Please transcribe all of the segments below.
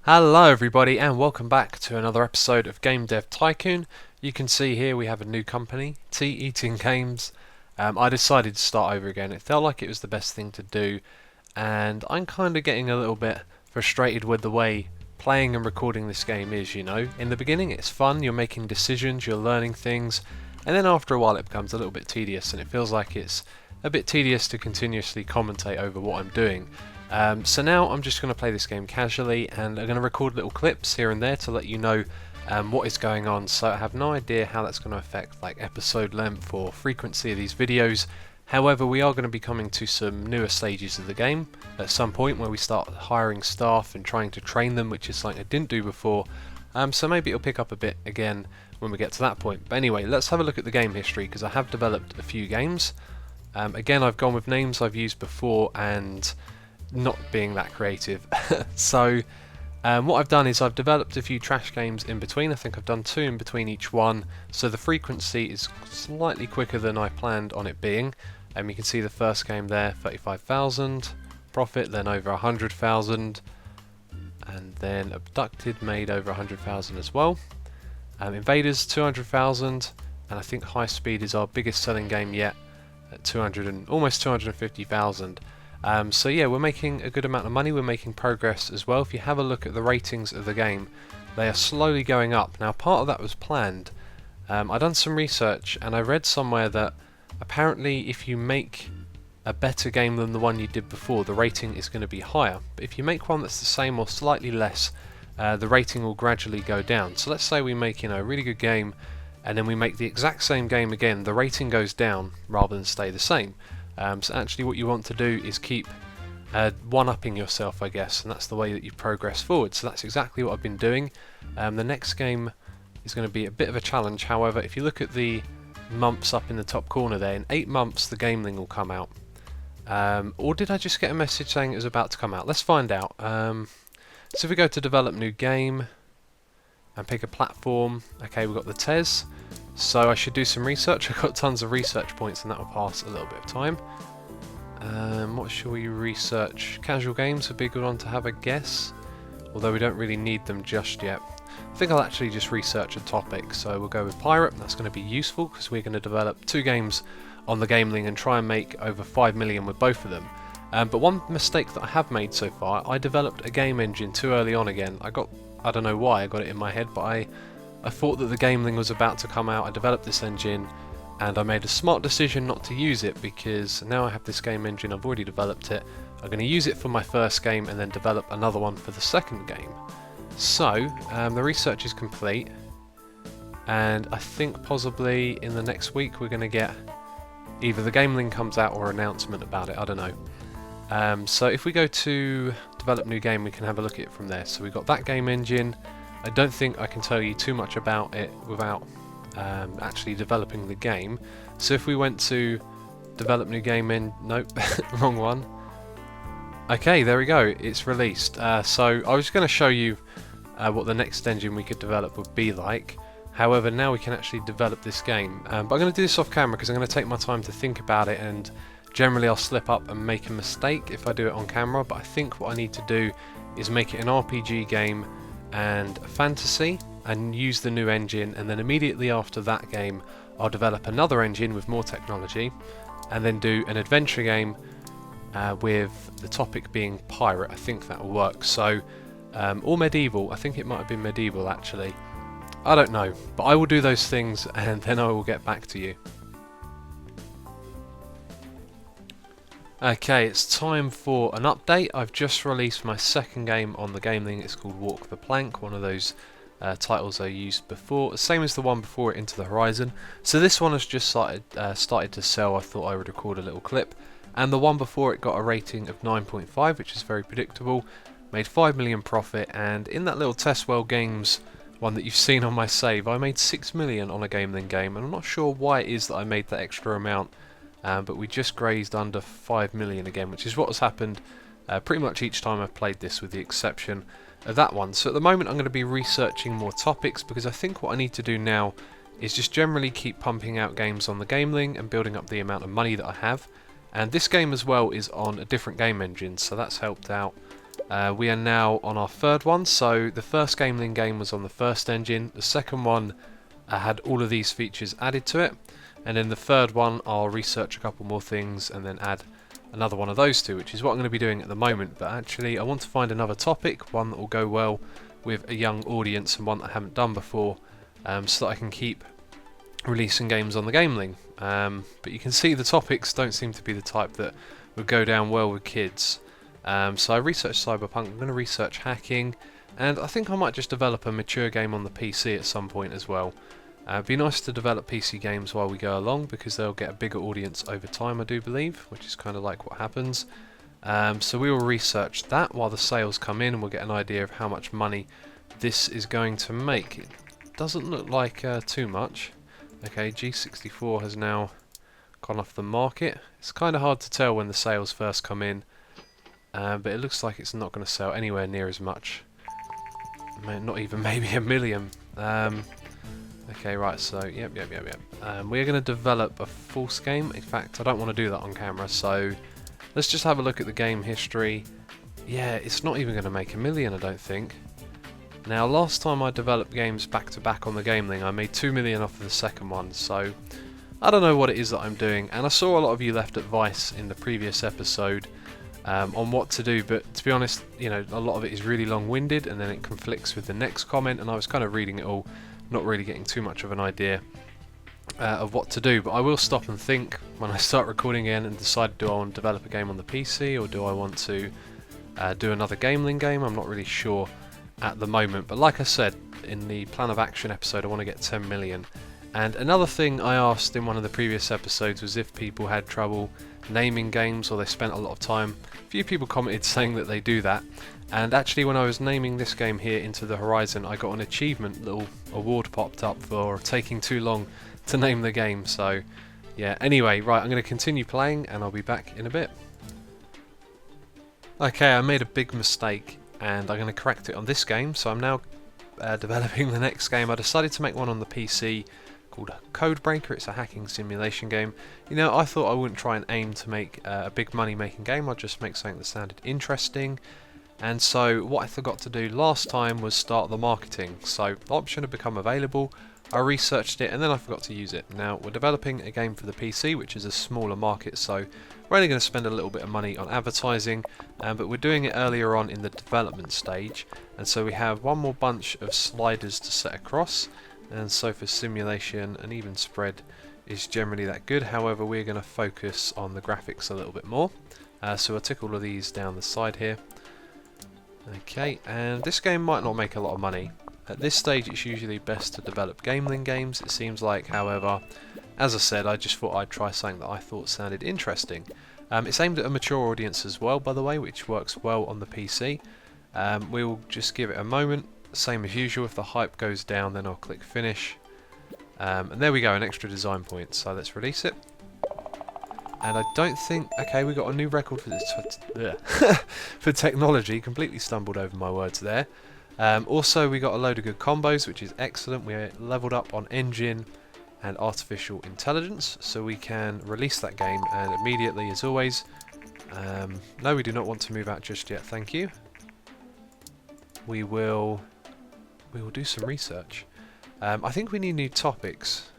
Hello everybody and welcome back to another episode of Game Dev Tycoon. You can see here we have a new company, Tea Eating Games. I decided to start over again. It felt like it was the best thing to do, and I'm kind of getting a little bit frustrated with the way playing and recording this game is, you know. In the beginning it's fun, you're making decisions, you're learning things, and then after a while it becomes a little bit tedious, and it feels like it's a bit tedious to continuously commentate over what I'm doing. So now I'm just going to play this game casually, and I'm going to record little clips here and there to let you know what is going on. So I have no idea how that's going to affect like episode length or frequency of these videos. However, we are going to be coming to some newer stages of the game at some point where we start hiring staff and trying to train them, which is something I didn't do before. So maybe it'll pick up a bit again when we get to that point. But anyway, let's have a look at the game history, because I have developed a few games. Again, I've gone with names I've used before and not being that creative. So what I've done is I've developed a few trash games in between. I think I've done 2 in between each one, so the frequency is slightly quicker than I planned on it being. You can see the first game there, 35,000 profit, then over 100,000, and then Abducted made over 100,000 as well. Invaders 200,000, and I think High Speed is our biggest selling game yet at 200 and almost 250,000. So yeah, we're making a good amount of money, we're making progress as well. If you have a look at the ratings of the game, they are slowly going up. Now part of that was planned. I've done some research and I read somewhere that apparently if you make a better game than the one you did before, the rating is going to be higher. But if you make one that's the same or slightly less, the rating will gradually go down. So let's say we make, a really good game and then we make the exact same game again, the rating goes down rather than stay the same. So actually what you want to do is keep one-upping yourself, I guess, and that's the way that you progress forward. So that's exactly what I've been doing. The next game is going to be a bit of a challenge. However, if you look at the months up in the top corner there, in 8 months the Gameling will come out. Or did I just get a message saying it was about to come out? Let's find out. So if we go to develop new game and pick a platform, okay, we've got the TES. So I should do some research. I've got tons of research points and that will pass a little bit of time. What should we research? Casual games would be a good one to have a guess, although we don't really need them just yet. I think I'll actually just research a topic, so we'll go with Pirate. That's going to be useful because we're going to develop 2 games on the Gameling and try and make over 5 million with both of them. But one mistake that I have made so far, I developed a game engine too early on again. I don't know why I got it in my head, but I thought that the Gameling was about to come out. I developed this engine and I made a smart decision not to use it, because now I have this game engine, I've already developed it. I'm going to use it for my first game and then develop another one for the second game. So the research is complete, and I think possibly in the next week we're going to get either the Gameling comes out or an announcement about it, I don't know. So if we go to develop new game, we can have a look at it from there. So we've got that game engine. I don't think I can tell you too much about it without actually developing the game. So if we went to develop new game in, nope, wrong one. Okay, there we go, it's released. So I was going to show you what the next engine we could develop would be like. However, now we can actually develop this game. But I'm going to do this off camera because I'm going to take my time to think about it, and generally I'll slip up and make a mistake if I do it on camera. But I think what I need to do is make it an RPG game and a fantasy and use the new engine, and then immediately after that game I'll develop another engine with more technology and then do an adventure game with the topic being pirate. I think that will work. So or medieval, I think it might have been medieval actually, I don't know, but I will do those things and then I will get back to you. Okay, it's time for an update. I've just released my second game on the Gameling. It's called Walk the Plank, one of those titles I used before, same as the one before it, Into the Horizon. So this one has just started to sell. I thought I would record a little clip, and the one before it got a rating of 9.5, which is very predictable, made 5 million profit, and in that little Test World Games one that you've seen on my save, I made 6 million on a Gameling game, and I'm not sure why it is that I made that extra amount. But we just grazed under 5 million again, which is what has happened pretty much each time I've played this, with the exception of that one. So at the moment I'm going to be researching more topics, because I think what I need to do now is just generally keep pumping out games on the Gameling and building up the amount of money that I have. And this game as well is on a different game engine, so that's helped out We are now on our third one, so the first Gameling game was on the first engine, the second one had all of these features added to it, and then the third one I'll research a couple more things and then add another one of those two, which is what I'm going to be doing at the moment. But actually I want to find another topic, one that will go well with a young audience and one that I haven't done before, so that I can keep releasing games on the Gameling. But you can see the topics don't seem to be the type that would go down well with kids. So I researched Cyberpunk, I'm going to research hacking, and I think I might just develop a mature game on the PC at some point as well. It'd be nice to develop PC games while we go along, because they'll get a bigger audience over time, I do believe, which is kind of like what happens. So we will research that while the sales come in, and we'll get an idea of how much money this is going to make. It doesn't look like too much. Okay, G64 has now gone off the market. It's kind of hard to tell when the sales first come in, but it looks like it's not going to sell anywhere near as much. Not even maybe a million. Okay, right, so yep. We're going to develop a false game. In fact, I don't want to do that on camera, so let's just have a look at the game history. Yeah, it's not even going to make a million, I don't think. Now, last time I developed games back to back on the Gameling, I made 2 million off of the second one, so I don't know what it is that I'm doing. And I saw a lot of you left advice in the previous episode on what to do, but to be honest, you know, a lot of it is really long-winded, and then it conflicts with the next comment, and I was kind of reading it all, not really getting too much of an idea of what to do. But I will stop and think when I start recording again and decide, do I want to develop a game on the PC, or do I want to do another Gameling game? I'm not really sure at the moment, but like I said in the plan of action episode, I want to get 10 million. And another thing I asked in one of the previous episodes was if people had trouble naming games, or they spent a lot of time. A few people commented saying that they do that, and actually when I was naming this game here, Into the Horizon, I got an achievement, little award popped up for taking too long to name the game. So yeah, anyway, right, I'm going to continue playing and I'll be back in a bit. Okay, I made a big mistake and I'm going to correct it on this game, so I'm now developing the next game. I decided to make one on the PC called Codebreaker. It's a hacking simulation game. You know, I thought I wouldn't try and aim to make a big money making game, I'd just make something that sounded interesting. And so what I forgot to do last time was start the marketing. So the option had become available, I researched it, and then I forgot to use it. Now we're developing a game for the PC, which is a smaller market, so we're only going to spend a little bit of money on advertising, but we're doing it earlier on in the development stage, and so we have one more bunch of sliders to set across. And so for simulation, an even spread is generally that good. However, we're going to focus on the graphics a little bit more. So I'll tick all of these down the side here. Okay, and this game might not make a lot of money. At this stage it's usually best to develop Gameling games, it seems like. However, as I said, I just thought I'd try something that I thought sounded interesting. It's aimed at a mature audience as well, by the way, which works well on the PC. We'll just give it a moment. Same as usual, if the hype goes down then I'll click finish, and there we go, an extra design point. So let's release it. And I don't think, okay, we got a new record for this for technology. Completely stumbled over my words there. Also we got a load of good combos, which is excellent. We're leveled up on engine and artificial intelligence, so we can release that game. And immediately, as always, no, we do not want to move out just yet, thank you. We will do some research. I think we need new topics,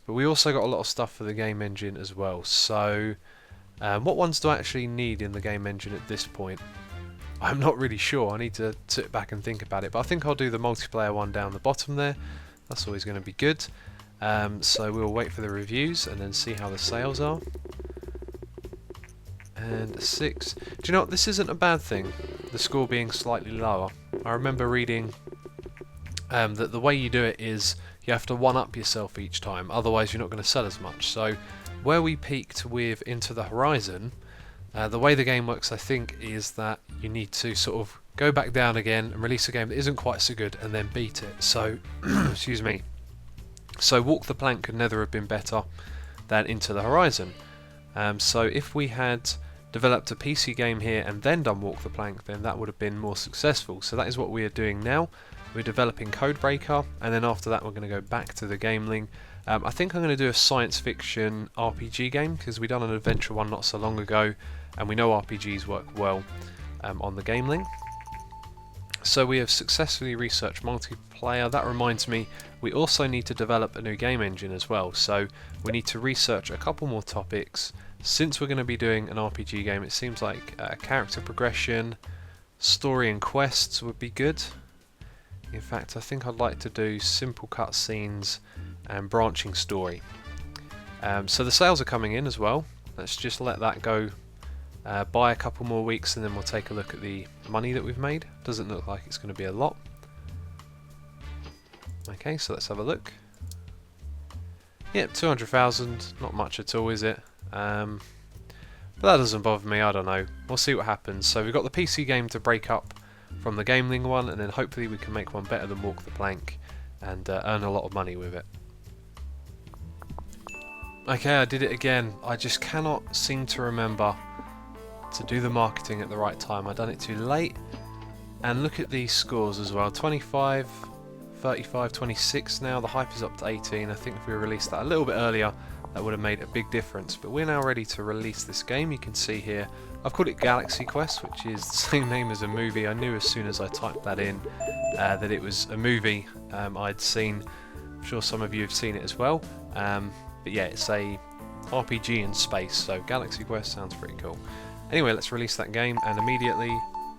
but we also got a lot of stuff for the game engine as well. So what ones do I actually need in the game engine at this point? I'm not really sure. I need to sit back and think about it, but I think I'll do the multiplayer one down the bottom there. That's always going to be good. So we'll wait for the reviews and then see how the sales are. And 6. Do you know what? This isn't a bad thing, the score being slightly lower. I remember reading that the way you do it is you have to one-up yourself each time, otherwise you're not going to sell as much. So where we peaked with Into the Horizon, the way the game works, I think, is that you need to sort of go back down again and release a game that isn't quite so good and then beat it. So, excuse me. So Walk the Plank could never have been better than Into the Horizon. So if we had developed a PC game here and then done Walk the Plank, then that would have been more successful. So that is what we are doing now. We're developing Codebreaker, and then after that we're going to go back to the Gameling. I think I'm going to do a science fiction RPG game, because we done an adventure one not so long ago, and we know RPGs work well on the game link. So we have successfully researched multiplayer. That reminds me, we also need to develop a new game engine as well. So we need to research a couple more topics. Since we're going to be doing an RPG game, it seems like character progression, story and quests would be good. In fact, I think I'd like to do simple cutscenes and branching story. So the sales are coming in as well. Let's just let that go by a couple more weeks, and then we'll take a look at the money that we've made. Doesn't look like it's going to be a lot. Okay, so let's have a look. Yep, 200,000, not much at all, is it? But that doesn't bother me, I don't know. We'll see what happens. So we've got the PC game to break up from the Gameling one, and then hopefully we can make one better than Walk the Plank and earn a lot of money with it. Okay, I did it again. I just cannot seem to remember to do the marketing at the right time. I've done it too late. And look at these scores as well. 25, 35, 26 now. The hype is up to 18. I think if we released that a little bit earlier, that would have made a big difference. But we're now ready to release this game. You can see here, I've called it Galaxy Quest, which is the same name as a movie. I knew as soon as I typed that in that it was a movie I'd seen. I'm sure some of you have seen it as well. But yeah, it's a RPG in space, so Galaxy Quest sounds pretty cool. Anyway, let's release that game, and immediately,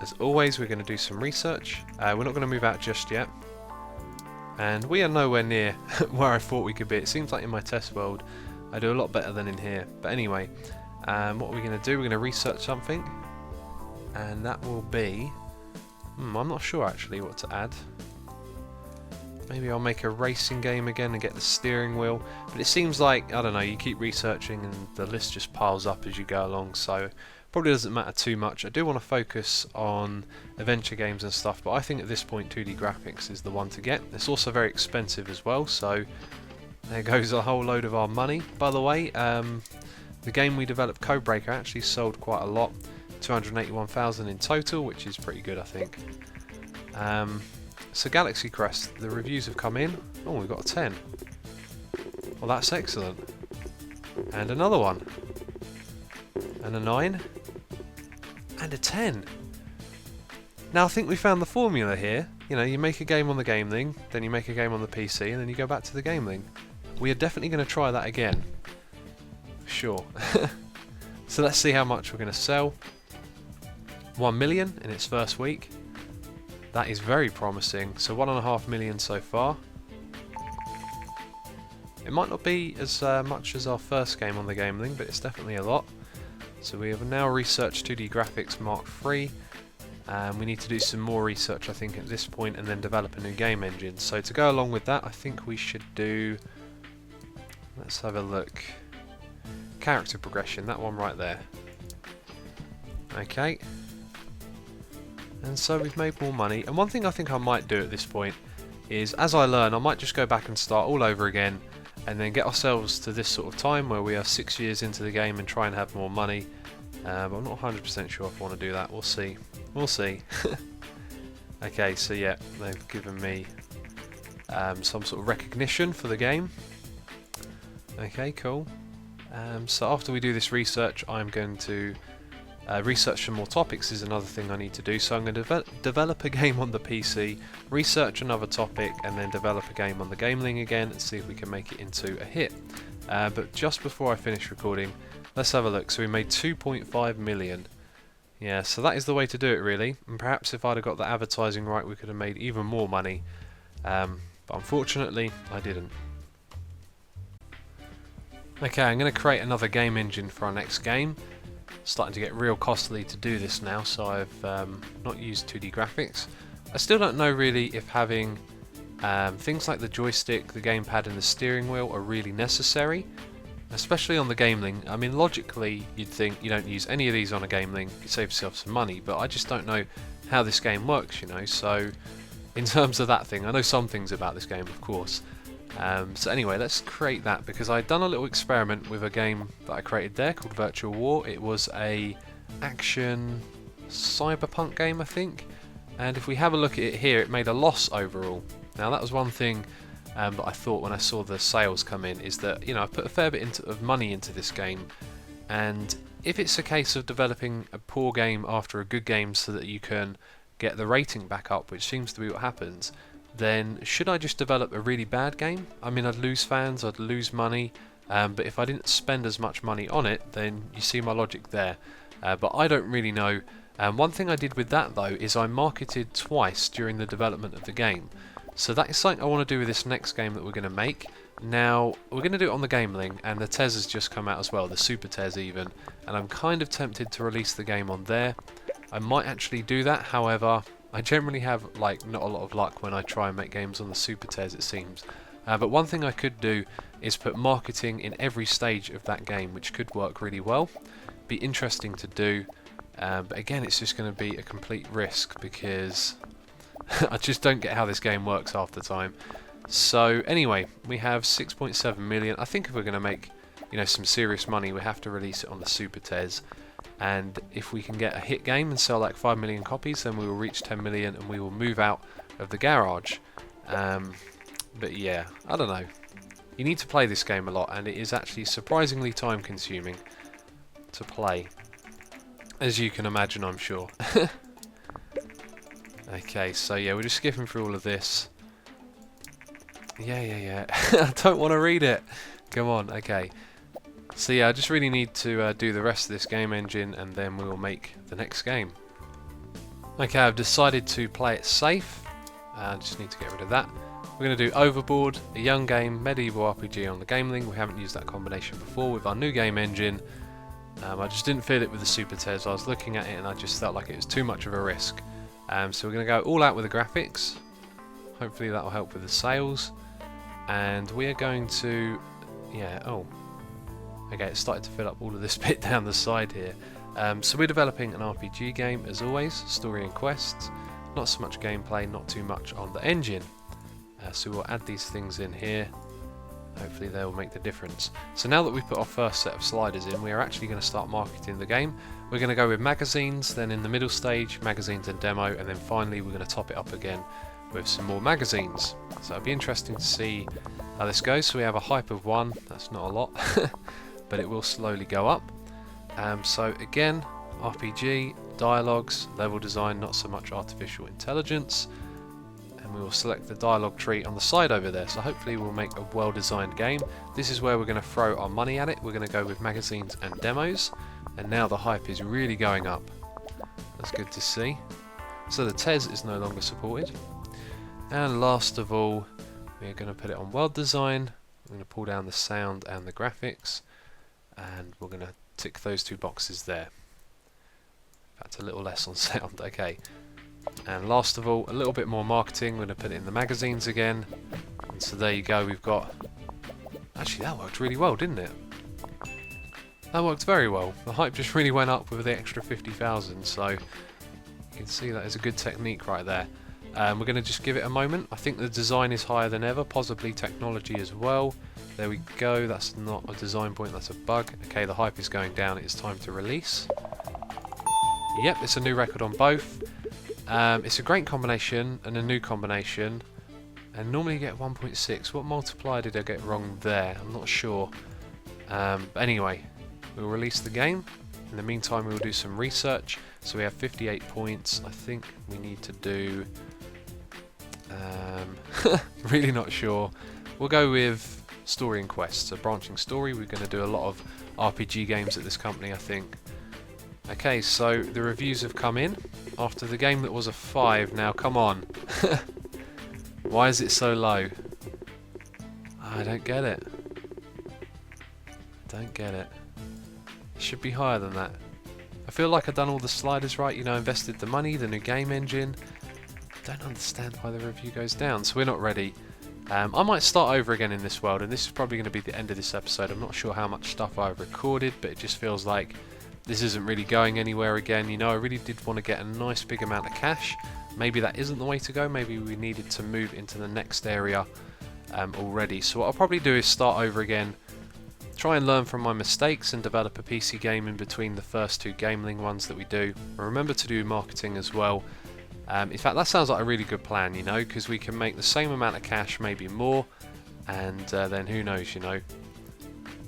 as always, we're going to do some research. We're not going to move out just yet, and we are nowhere near where I thought we could be. It seems like in my test world I do a lot better than in here. But anyway, what are we going to do? We're going to research something, and that will be... I'm not sure actually what to add. Maybe I'll make a racing game again and get the steering wheel. But it seems like, I don't know, you keep researching and the list just piles up as you go along, so probably doesn't matter too much. I do want to focus on adventure games and stuff, but I think at this point 2D graphics is the one to get. It's also very expensive as well, so there goes a whole load of our money. By the way, the game we developed, Codebreaker, actually sold quite a lot. 281,000 in total, which is pretty good, I think. So Galaxy Quest, the reviews have come in. Oh, we've got a 10. Well, that's excellent. And another one. And a 9. And a 10. Now I think we found the formula here. You know, you make a game on the Gameling, then you make a game on the PC, and then you go back to the Gameling. We are definitely going to try that again. Sure. So let's see how much we're going to sell. 1 million in its first week. That is very promising. So 1.5 million so far. It might not be as much as our first game on the Gameling, but it's definitely a lot. So we have now researched 2D graphics Mark III. We need to do some more research, I think, at this point, and then develop a new game engine. So to go along with that, I think we should do... Let's have a look. Character progression, that one right there. Okay. And so we've made more money. And one thing I think I might do at this point is, as I learn, I might just go back and start all over again, and then get ourselves to this sort of time where we are 6 years into the game and try and have more money. But I'm not 100% sure if I want to do that. We'll see. We'll see. Okay, so yeah, they've given me some sort of recognition for the game. Okay, cool. So after we do this research, I'm going to research some more topics is another thing I need to do. So I'm going to develop a game on the PC, research another topic, and then develop a game on the Gameling again and see if we can make it into a hit. But just before I finish recording, let's have a look. So we made 2.5 million. Yeah, so that is the way to do it really. And perhaps if I'd have got the advertising right, we could have made even more money. But unfortunately, I didn't. Okay, I'm going to create another game engine for our next game. Starting to get real costly to do this now, so I've not used 2D graphics. I still don't know really if having things like the joystick, the gamepad and the steering wheel are really necessary, especially on the Gameling. I mean, logically you'd think you don't use any of these on a Gameling, you save yourself some money, but I just don't know how this game works, you know. So in terms of that thing, I know some things about this game, of course. So anyway, let's create that, because I'd done a little experiment with a game that I created there called Virtual War. It was a action cyberpunk game, I think, and if we have a look at it here, it made a loss overall. Now that was one thing that I thought when I saw the sales come in, is that, you know, I put a fair bit of money into this game, and if it's a case of developing a poor game after a good game so that you can get the rating back up, which seems to be what happens, then should I just develop a really bad game? I mean, I'd lose fans, I'd lose money, but if I didn't spend as much money on it, then you see my logic there. But I don't really know. One thing I did with that though is I marketed twice during the development of the game. So that is something I want to do with this next game that we're going to make. Now, we're going to do it on the Game Link, and the TES has just come out as well, the Super TES even, and I'm kind of tempted to release the game on there. I might actually do that, however, I generally have like not a lot of luck when I try and make games on the Super TES, it seems. But one thing I could do is put marketing in every stage of that game, which could work really well. Be interesting to do, but again, it's just going to be a complete risk because I just don't get how this game works half the time. So anyway, we have 6.7 million. I think if we're going to make, you know, some serious money, we have to release it on the Super TES. And if we can get a hit game and sell like 5 million copies, then we will reach 10 million and we will move out of the garage. But yeah, I don't know. You need to play this game a lot, and it is actually surprisingly time consuming to play, as you can imagine, I'm sure. Okay, so yeah, we're just skipping through all of this. Yeah. I don't want to read it. Come on, okay. So yeah, I just really need to do the rest of this game engine, and then we will make the next game. Okay, I've decided to play it safe. I just need to get rid of that. We're going to do Overboard, a young game, medieval RPG on the Game Link. We haven't used that combination before with our new game engine. I just didn't feel it with the Super TES. I was looking at it and I just felt like it was too much of a risk. So we're going to go all out with the graphics. Hopefully that will help with the sales. And we are going to... Okay, it started to fill up all of this bit down the side here. So we're developing an RPG game, as always, story and quests. Not so much gameplay, not too much on the engine. So we'll add these things in here. Hopefully they will make the difference. So now that we've put our first set of sliders in, we are actually going to start marketing the game. We're going to go with magazines, then in the middle stage, magazines and demo, and then finally we're going to top it up again with some more magazines. So it'll be interesting to see how this goes. So we have a hype of 1, that's not a lot, but it will slowly go up. So again, RPG, dialogues, level design, not so much artificial intelligence. We will select the dialogue tree on the side over there, so hopefully we'll make a well-designed game. This is where we're going to throw our money at it. We're going to go with magazines and demos, and now the hype is really going up. That's good to see. So the TES is no longer supported. And last of all, we're going to put it on world design. We're going to pull down the sound and the graphics, and we're going to tick those 2 boxes there. In fact, a little less on sound. Okay. And last of all, a little bit more marketing. We're going to put it in the magazines again. And so there you go, we've got... Actually, that worked really well, didn't it? That worked very well. The hype just really went up with the extra 50,000, so you can see that is a good technique right there. We're going to just give it a moment. I think the design is higher than ever, possibly technology as well. There we go, that's not a design point, that's a bug. Okay, the hype is going down, it is time to release. Yep, it's a new record on both. It's a great combination and a new combination, and normally you get 1.6. What multiplier did I get wrong there? I'm not sure. But anyway, we'll release the game. In the meantime, we'll do some research. So we have 58 points. I think we need to do... really not sure. We'll go with story and quests. So branching story. We're going to do a lot of RPG games at this company, I think. Okay, so the reviews have come in. After the game that was a 5, now come on. Why is it so low? I don't get it. Don't get it. It should be higher than that. I feel like I've done all the sliders right, you know, invested the money, the new game engine. I don't understand why the review goes down, so we're not ready. I might start over again in this world, and this is probably going to be the end of this episode. I'm not sure how much stuff I've recorded, but it just feels like this isn't really going anywhere again. You know, I really did want to get a nice big amount of cash. Maybe that isn't the way to go. Maybe we needed to move into the next area already. So what I'll probably do is start over again, try and learn from my mistakes and develop a PC game in between the first 2 Gameling ones that we do. And remember to do marketing as well. In fact, that sounds like a really good plan, you know, because we can make the same amount of cash, maybe more, and then who knows, you know.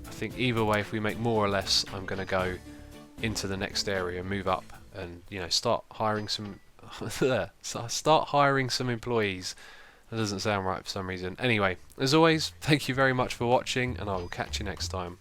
I think either way, if we make more or less, I'm going to go into the next area, move up, and start hiring some start hiring some employees. That doesn't sound right for some reason. Anyway, as always, thank you very much for watching, and I will catch you next time.